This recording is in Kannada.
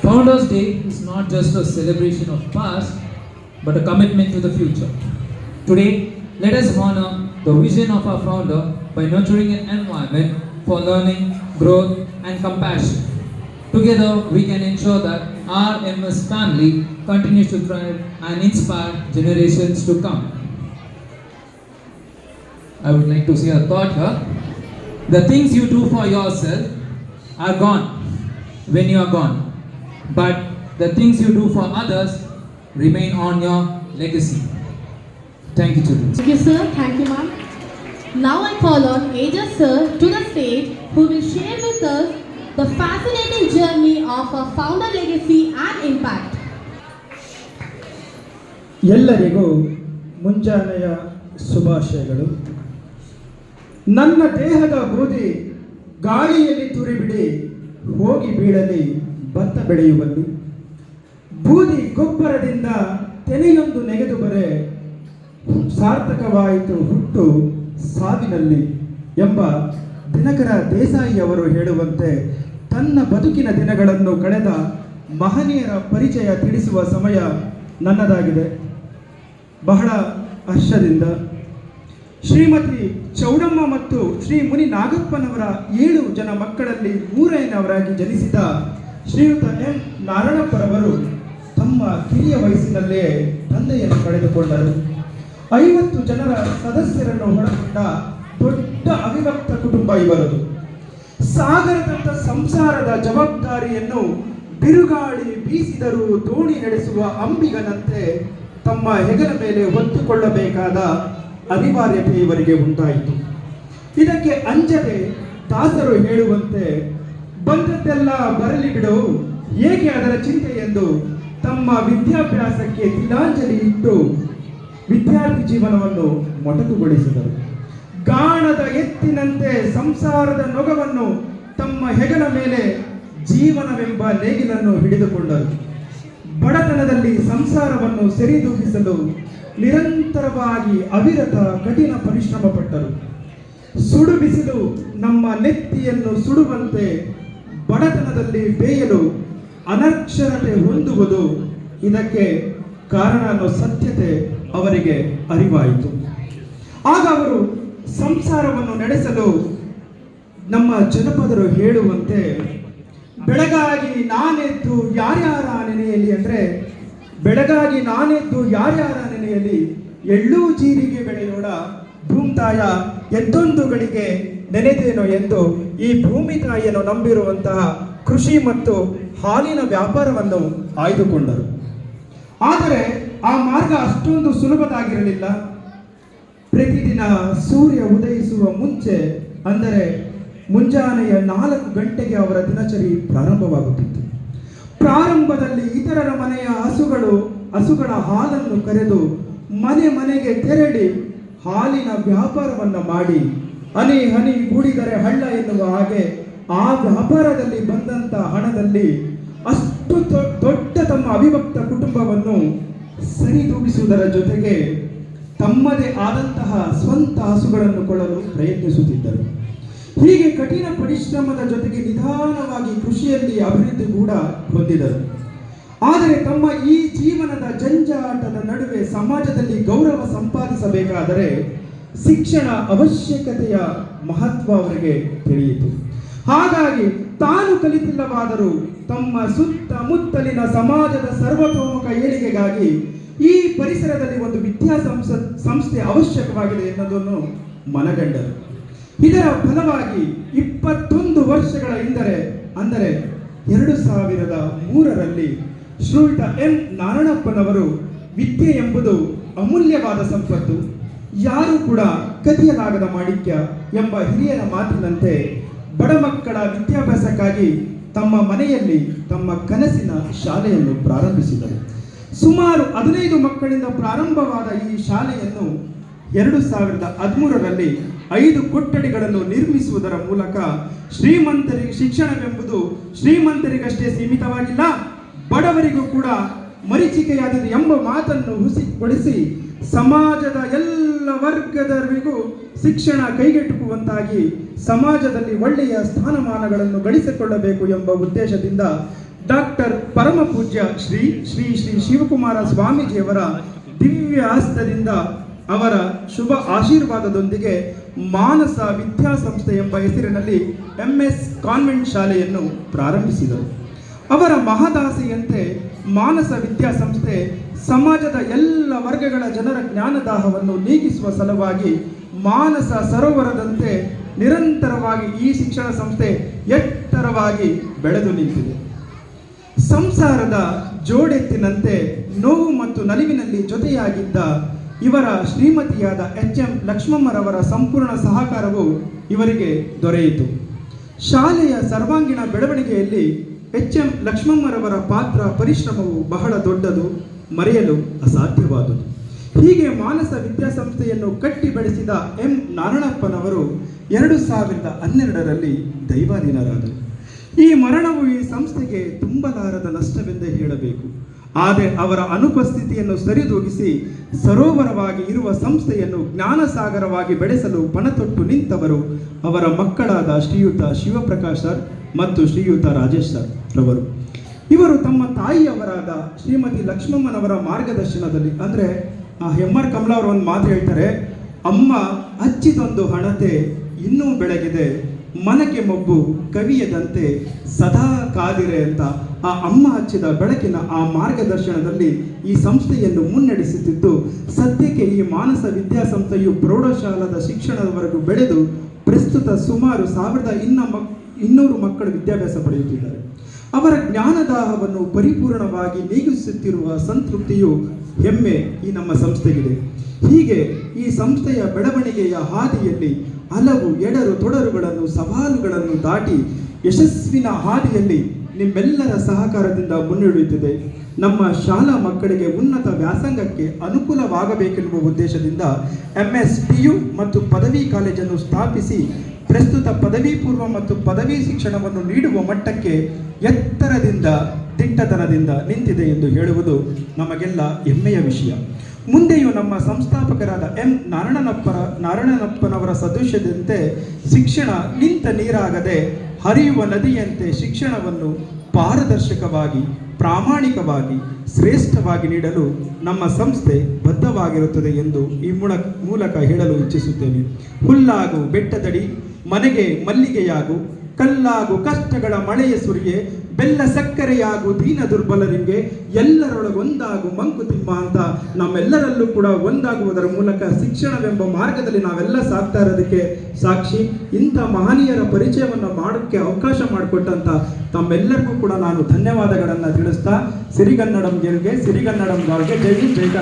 Founders Day is not just a celebration of past, but a commitment to the future. Today, let us honor the vision of our founder by nurturing an environment for learning, growth, and compassion. Together, we can ensure that our MS family continues to thrive and inspire generations to come. I would like to say a thought here. The things you do for yourself are gone when you are gone, but the things you do for others remain on your legacy. Thank you, children. Thank you, sir. Thank you, ma'am. Now I call on Ajas sir to the stage, who will share with us the fascinating journey of a founder legacy and impact. ಎಲ್ಲರಿಗೂ ಮುಂಜಾನೆಯ ಶುಭಾಶಯಗಳು. ನನ್ನ ದೇಹದ ಬೂದಿ ಗಾಳಿಯಲ್ಲಿ ತುರಿಬಿಡಿ ಹೋಗಿ ಬೀಳಲಿ ಭತ್ತ ಬೆಳೆಯುವಲ್ಲಿ. ಬೂದಿ ಗೊಬ್ಬರದಿಂದ ತೆನೆಯೊಂದು ನೆಗೆದು ಬರೆ ಸಾರ್ಥಕವಾಯಿತು ಹುಟ್ಟು ಸಾವಿನಲ್ಲಿ ಎಂಬ ದಿನಕರ ದೇಸಾಯಿ ಅವರು ಹೇಳುವಂತೆ ತನ್ನ ಬದುಕಿನ ದಿನಗಳನ್ನು ಕಳೆದ ಮಹನೀಯರ ಪರಿಚಯ ತಿಳಿಸುವ ಸಮಯ ನನ್ನದಾಗಿದೆ. ಬಹಳ ಹರ್ಷದಿಂದ ಶ್ರೀಮತಿ ಚೌಡಮ್ಮ ಮತ್ತು ಶ್ರೀ ಮುನಿ ನಾಗಪ್ಪನವರ 7 ಜನ ಮಕ್ಕಳಲ್ಲಿ 3ನೇಯವರಾಗಿ ಜನಿಸಿದ ಶ್ರೀಯುತ ಎಂ ನಾರಾಯಣಪ್ಪರವರು ತಮ್ಮ ಕಿರಿಯ ವಯಸ್ಸಿನಲ್ಲೇ ತಂದೆಯನ್ನು ಕಳೆದುಕೊಂಡರು. 50 ಜನರ ಸದಸ್ಯರನ್ನು ಒಳಗೊಂಡ ದೊಡ್ಡ ಅವಿಭಕ್ತ ಕುಟುಂಬ ಇವರದು. ಸಾಗರದಂತ ಸಂಸಾರದ ಜವಾಬ್ದಾರಿಯನ್ನು ಬಿರುಗಾಳಿ ಬೀಸಿದರೂ ದೋಣಿ ನಡೆಸುವ ಅಂಬಿಗನಂತೆ ತಮ್ಮ ಹೆಗಲ ಮೇಲೆ ಹೊತ್ತುಕೊಳ್ಳಬೇಕಾದ ಅನಿವಾರ್ಯತೆ ಇವರಿಗೆ ಉಂಟಾಯಿತು. ಇದಕ್ಕೆ ಅಂಜದೆ ದಾಸರು ಹೇಳುವಂತೆ ಬಂದದ್ದೆಲ್ಲ ಬರಲಿ ಬಿಡು, ಏಕೆ ಅದರ ಚಿಂತೆ ಎಂದು ತಮ್ಮ ವಿದ್ಯಾಭ್ಯಾಸಕ್ಕೆ ತಿಲಾಂಜಲಿ ಇಟ್ಟು ವಿದ್ಯಾರ್ಥಿ ಜೀವನವನ್ನು ಮೊಟಕುಗೊಳಿಸಿದರು. ಗಾಣದ ಎತ್ತಿನಂತೆ ಸಂಸಾರದ ನೊಗವನ್ನು ತಮ್ಮ ಹೆಗಲ ಮೇಲೆ ಜೀವನವೆಂಬ ನೇಗಿಲನ್ನು ಹಿಡಿದುಕೊಂಡರು. ಬಡತನದಲ್ಲಿ ಸಂಸಾರವನ್ನು ಸರಿದೂಗಿಸಲು ನಿರಂತರವಾಗಿ ಅವಿರತ ಕಠಿಣ ಪರಿಶ್ರಮ ಪಟ್ಟರು. ಸುಡು ಬಿಸಿಲು ನಮ್ಮ ನೆತ್ತಿಯನ್ನು ಸುಡುವಂತೆ ಬಡತನದಲ್ಲಿ ಬೇಯಲು ಅನಕ್ಷರತೆ ಹೊಂದುವುದು ಇದಕ್ಕೆ ಕಾರಣ ಅನ್ನೋ ಸತ್ಯತೆ ಅವರಿಗೆ ಅರಿವಾಯಿತು. ಆಗ ಅವರು ಸಂಸಾರವನ್ನು ನಡೆಸಲು ನಮ್ಮ ಜನಪದರು ಹೇಳುವಂತೆ ಬೆಳಗಾಗಿ ನಾನೆದ್ದು ಯಾರ್ಯಾರ ನೆನೆಯಲ್ಲಿ ಅಂದರೆ ಬೆಳಗಾಗಿ ನಾನೆದ್ದು ಯಾರ್ಯಾರ ನೆನೆಯಲ್ಲಿ ಎಳ್ಳು ಜೀರಿಗೆ ಬೆಳೆಯೋಣ ಭೂಮಿತಾಯ ಎದ್ದೊಂದು ಗಳಿಗೆ ನೆನೆದೇನೋ ಎಂದು ಈ ಭೂಮಿ ತಾಯಿಯನ್ನು ನಂಬಿರುವಂತಹ ಕೃಷಿ ಮತ್ತು ಹಾಲಿನ ವ್ಯಾಪಾರವನ್ನು ಆಯ್ದುಕೊಂಡರು. ಆದರೆ ಆ ಮಾರ್ಗ ಅಷ್ಟೊಂದು ಸುಲಭದಾಗಿರಲಿಲ್ಲ. ಪ್ರತಿದಿನ ಸೂರ್ಯ ಉದಯಿಸುವ ಮುಂಚೆ ಅಂದರೆ ಮುಂಜಾನೆಯ 4 ಗಂಟೆಗೆ ಅವರ ದಿನಚರಿ ಪ್ರಾರಂಭವಾಗುತ್ತಿತ್ತು. ಪ್ರಾರಂಭದಲ್ಲಿ ಇತರರ ಮನೆಯ ಹಸುಗಳ ಹಾಲನ್ನು ಕರೆದು ಮನೆ ಮನೆಗೆ ತೆರಳಿ ಹಾಲಿನ ವ್ಯಾಪಾರವನ್ನು ಮಾಡಿ ಹನಿ ಹನಿ ಕೂಡಿದರೆ ಹಳ್ಳ ಎನ್ನುವ ಹಾಗೆ ಆ ವ್ಯಾಪಾರದಲ್ಲಿ ಬಂದಂತ ಹಣದಲ್ಲಿ ಅಷ್ಟು ದೊಡ್ಡ ತಮ್ಮ ಅವಿಭಕ್ತ ಕುಟುಂಬವನ್ನು ಸರಿದೂಗಿಸುವುದರ ಜೊತೆಗೆ ತಮ್ಮದೇ ಆದಂತಹ ಸ್ವಂತ ಹಸುಗಳನ್ನು ಕೊಳ್ಳಲು ಪ್ರಯತ್ನಿಸುತ್ತಿದ್ದರು. ಹೀಗೆ ಕಠಿಣ ಪರಿಶ್ರಮದ ಜೊತೆಗೆ ನಿಧಾನವಾಗಿ ಕೃಷಿಯಲ್ಲಿ ಅಭಿವೃದ್ಧಿ ಕೂಡ ಹೊಂದಿದರು. ಆದರೆ ತಮ್ಮ ಈ ಜೀವನದ ಜಂಜಾಟದ ನಡುವೆ ಸಮಾಜದಲ್ಲಿ ಗೌರವ ಸಂಪಾದಿಸಬೇಕಾದರೆ ಶಿಕ್ಷಣ ಅವಶ್ಯಕತೆಯ ಮಹತ್ವ ಅವರಿಗೆ ತಿಳಿಯಿತು. ಹಾಗಾಗಿ ತಾನು ಕಲಿತಿಲ್ಲವಾದರೂ ತಮ್ಮ ಸುತ್ತಮುತ್ತಲಿನ ಸಮಾಜದ ಸರ್ವತೋಮುಖ ಏಳಿಗೆಗಾಗಿ ಈ ಪರಿಸರದಲ್ಲಿ ಒಂದು ಸಂಸ್ಥೆ ಅವಶ್ಯಕವಾಗಿದೆ ಎನ್ನುವುದನ್ನು ಮನಗಂಡರು. ಇದರ ಫಲವಾಗಿ 21 ವರ್ಷಗಳ ಹಿಂದರೆ ಅಂದರೆ 2003ರಲ್ಲಿ ಶ್ರೀಯುತ ಎಂ ನಾರಾಯಣಪ್ಪನವರು ವಿದ್ಯೆ ಎಂಬುದು ಅಮೂಲ್ಯವಾದ ಸಂಪತ್ತು, ಯಾರೂ ಕೂಡ ಕದಿಯಲಾಗದ ಮಾಣಿಕ್ಯ ಎಂಬ ಹಿರಿಯರ ಮಾತಿನಂತೆ ಬಡ ಮಕ್ಕಳ ವಿದ್ಯಾಭ್ಯಾಸಕ್ಕಾಗಿ ತಮ್ಮ ಮನೆಯಲ್ಲಿ ತಮ್ಮ ಕನಸಿನ ಶಾಲೆಯನ್ನು ಪ್ರಾರಂಭಿಸಿದರು. ಸುಮಾರು 15 ಮಕ್ಕಳಿಂದ ಪ್ರಾರಂಭವಾದ ಈ ಶಾಲೆಯನ್ನು 2013ರಲ್ಲಿ 5 ಕೊಠಡಿಗಳನ್ನು ನಿರ್ಮಿಸುವುದರ ಮೂಲಕ ಶ್ರೀಮಂತರಿಗೆ ಶಿಕ್ಷಣವೆಂಬುದು ಶ್ರೀಮಂತರಿಗಷ್ಟೇ ಸೀಮಿತವಾಗಿಲ್ಲ, ಬಡವರಿಗೂ ಕೂಡ ಮರೀಚಿಕೆಯಾಗಿದೆ ಎಂಬ ಮಾತನ್ನು ಹುಸಿಗೊಳಿಸಿ ಸಮಾಜದ ಎಲ್ಲ ವರ್ಗದವರಿಗೂ ಶಿಕ್ಷಣ ಕೈಗೆಟುಕುವಂತಾಗಿ ಸಮಾಜದಲ್ಲಿ ಒಳ್ಳೆಯ ಸ್ಥಾನಮಾನಗಳನ್ನು ಗಳಿಸಿಕೊಳ್ಳಬೇಕು ಎಂಬ ಉದ್ದೇಶದಿಂದ ಡಾಕ್ಟರ್ ಪರಮ ಪೂಜ್ಯ ಶ್ರೀ ಶ್ರೀ ಶ್ರೀ ಶಿವಕುಮಾರ ಸ್ವಾಮೀಜಿಯವರ ದಿವ್ಯ ಹಸ್ತದಿಂದ ಅವರ ಶುಭ ಆಶೀರ್ವಾದದೊಂದಿಗೆ ಮಾನಸ ವಿದ್ಯಾಸಂಸ್ಥೆ ಎಂಬ ಹೆಸರಿನಲ್ಲಿ MS ಕಾನ್ವೆಂಟ್ ಶಾಲೆಯನ್ನು ಪ್ರಾರಂಭಿಸಿದರು. ಅವರ ಮಹದಾಸೆಯಂತೆ ಮಾನಸ ವಿದ್ಯಾಸಂಸ್ಥೆ ಸಮಾಜದ ಎಲ್ಲ ವರ್ಗಗಳ ಜನರ ಜ್ಞಾನದಾಹವನ್ನು ನೀಗಿಸುವ ಸಲುವಾಗಿ ಮಾನಸ ಸರೋವರದಂತೆ ನಿರಂತರವಾಗಿ ಈ ಶಿಕ್ಷಣ ಸಂಸ್ಥೆ ಎತ್ತರವಾಗಿ ಬೆಳೆದು ನಿಂತಿದೆ. ಸಂಸಾರದ ಜೋಡೆತ್ತಿನಂತೆ ನೋವು ಮತ್ತು ನಲಿವಿನಲ್ಲಿ ಜೊತೆಯಾಗಿದ್ದ ಇವರ ಶ್ರೀಮತಿಯಾದ HM ಲಕ್ಷ್ಮಮ್ಮರವರ ಸಂಪೂರ್ಣ ಸಹಕಾರವು ಇವರಿಗೆ ದೊರೆಯಿತು. ಶಾಲೆಯ ಸರ್ವಾಂಗೀಣ ಬೆಳವಣಿಗೆಯಲ್ಲಿ HM ಲಕ್ಷ್ಮಮ್ಮರವರ ಪಾತ್ರ ಪರಿಶ್ರಮವು ಬಹಳ ದೊಡ್ಡದು, ಮರೆಯಲು ಅಸಾಧ್ಯವಾದುದು. ಹೀಗೆ ಮಾನಸ ವಿದ್ಯಾಸಂಸ್ಥೆಯನ್ನು ಕಟ್ಟಿ ಬೆಳೆಸಿದ M ನಾರಾಯಣಪ್ಪನವರು 2012ರಲ್ಲಿ ದೈವಾಧೀನರಾದರು. ಈ ಮರಣವು ಈ ಸಂಸ್ಥೆಗೆ ತುಂಬಲಾರದ ನಷ್ಟವೆಂದೇ ಹೇಳಬೇಕು. ಆದರೆ ಅವರ ಅನುಪಸ್ಥಿತಿಯನ್ನು ಸರಿದೂಗಿಸಿ ಸರೋವರವಾಗಿ ಇರುವ ಸಂಸ್ಥೆಯನ್ನು ಜ್ಞಾನಸಾಗರವಾಗಿ ಬೆಳೆಸಲು ಪಣತೊಟ್ಟು ನಿಂತವರು ಅವರ ಮಕ್ಕಳಾದ ಶ್ರೀಯುತ ಶಿವಪ್ರಕಾಶ್ ಸರ್ ಮತ್ತು ಶ್ರೀಯುತ ರಾಜೇಶ್ ಸರ್ ರವರು. ಇವರು ತಮ್ಮ ತಾಯಿಯವರಾದ ಶ್ರೀಮತಿ ಲಕ್ಷ್ಮಮ್ಮನವರ ಮಾರ್ಗದರ್ಶನದಲ್ಲಿ, ಅಂದರೆ MR ಕಮಲಾ ಅವರು ಒಂದು ಮಾತು ಹೇಳ್ತಾರೆ, ಅಮ್ಮ ಹಚ್ಚಿದೊಂದು ಹಣತೆ ಇನ್ನೂ ಬೆಳಗಿದೆ, ಮನಕ್ಕೆ ಮಬ್ಬು ಕವಿಯದಂತೆ ಸದಾ ಕಾದಿರೆ ಅಂತ ಆ ಅಮ್ಮ ಹಚ್ಚಿದ ಬೆಳಕಿನ ಆ ಮಾರ್ಗದರ್ಶನದಲ್ಲಿ ಈ ಸಂಸ್ಥೆಯನ್ನು ಮುನ್ನಡೆಸುತ್ತಿದ್ದು, ಸದ್ಯಕ್ಕೆ ಈ ಮಾನಸ ವಿದ್ಯಾಸಂಸ್ಥೆಯು ಪ್ರೌಢಶಾಲಾದ ಶಿಕ್ಷಣದವರೆಗೂ ಬೆಳೆದು ಪ್ರಸ್ತುತ ಸುಮಾರು 1200 ಮಕ್ಕಳು ವಿದ್ಯಾಭ್ಯಾಸ ಪಡೆಯುತ್ತಿದ್ದಾರೆ. ಅವರ ಜ್ಞಾನದಾಹವನ್ನು ಪರಿಪೂರ್ಣವಾಗಿ ನೀಗಿಸುತ್ತಿರುವ ಸಂತೃಪ್ತಿಯು ಹೆಮ್ಮೆ ಈ ನಮ್ಮ ಸಂಸ್ಥೆಗಿದೆ. ಹೀಗೆ ಈ ಸಂಸ್ಥೆಯ ಬೆಳವಣಿಗೆಯ ಹಾದಿಯಲ್ಲಿ ಹಲವು ಎಡರು ತೊಡರುಗಳನ್ನು ಸವಾಲುಗಳನ್ನು ದಾಟಿ ಯಶಸ್ವಿನ ಹಾದಿಯಲ್ಲಿ ನಿಮ್ಮೆಲ್ಲರ ಸಹಕಾರದಿಂದ ಮುನ್ನಡೆಯುತ್ತಿದೆ. ನಮ್ಮ ಶಾಲಾ ಮಕ್ಕಳಿಗೆ ಉನ್ನತ ವ್ಯಾಸಂಗಕ್ಕೆ ಅನುಕೂಲವಾಗಬೇಕೆನ್ನುವ ಉದ್ದೇಶದಿಂದ MS PU ಮತ್ತು ಪದವಿ ಕಾಲೇಜನ್ನು ಸ್ಥಾಪಿಸಿ ಪ್ರಸ್ತುತ ಪದವಿ ಪೂರ್ವ ಮತ್ತು ಪದವಿ ಶಿಕ್ಷಣವನ್ನು ನೀಡುವ ಮಟ್ಟಕ್ಕೆ ಎತ್ತರದಿಂದ ದಿಟ್ಟತನದಿಂದ ನಿಂತಿದೆ ಎಂದು ಹೇಳುವುದು ನಮಗೆಲ್ಲ ಹೆಮ್ಮೆಯ ವಿಷಯ. ಮುಂದೆಯೂ ನಮ್ಮ ಸಂಸ್ಥಾಪಕರಾದ M ನಾರಾಯಣಪ್ಪನವರ ಸದಸ್ಯದಂತೆ ಶಿಕ್ಷಣ ನಿಂತ ನೀರಾಗದೆ ಹರಿಯುವ ನದಿಯಂತೆ ಶಿಕ್ಷಣವನ್ನು ಪಾರದರ್ಶಕವಾಗಿ ಪ್ರಾಮಾಣಿಕವಾಗಿ ಶ್ರೇಷ್ಠವಾಗಿ ನೀಡಲು ನಮ್ಮ ಸಂಸ್ಥೆ ಬದ್ಧವಾಗಿರುತ್ತದೆ ಎಂದು ಈ ಮೂಲಕ ಹೇಳಲು ಇಚ್ಛಿಸುತ್ತೇವೆ. ಹುಲ್ಲಾಗು ಬೆಟ್ಟದಡಿ ಮನೆಗೆ ಮಲ್ಲಿಗೆಯಾಗು, ಕಲ್ಲಾಗು ಕಷ್ಟಗಳ ಮಳೆಯ ಸುರಿಯೆ, ಬೆಲ್ಲ ಸಕ್ಕರೆಯಾಗು ದೀನ ದುರ್ಬಲರಿಗೆ, ಎಲ್ಲರೊಳಗೊಂದಾಗು ಮಂಕುತಿಮ್ಮ ಅಂತ ನಮ್ಮೆಲ್ಲರಲ್ಲೂ ಕೂಡ ಒಂದಾಗುವುದರ ಮೂಲಕ ಶಿಕ್ಷಣವೆಂಬ ಮಾರ್ಗದಲ್ಲಿ ನಾವೆಲ್ಲ ಸಾಗ್ತಾ ಇರೋದಕ್ಕೆ ಸಾಕ್ಷಿ. ಇಂಥ ಮಹನೀಯರ ಪರಿಚಯವನ್ನು ಮಾಡೋಕ್ಕೆ ಅವಕಾಶ ಮಾಡಿಕೊಟ್ಟಂತ ತಮ್ಮೆಲ್ಲರಿಗೂ ಕೂಡ ನಾನು ಧನ್ಯವಾದಗಳನ್ನು ತಿಳಿಸ್ತಾ ಸಿರಿಗನ್ನಡಂ ಗೆಲ್ಗೆ ಸಿರಿಗನ್ನಡಂ ಗಾಲ್ಗೆ ಜೈ ಹಿಂದ್ ಜೈ ಕರ್ನಾಟಕ.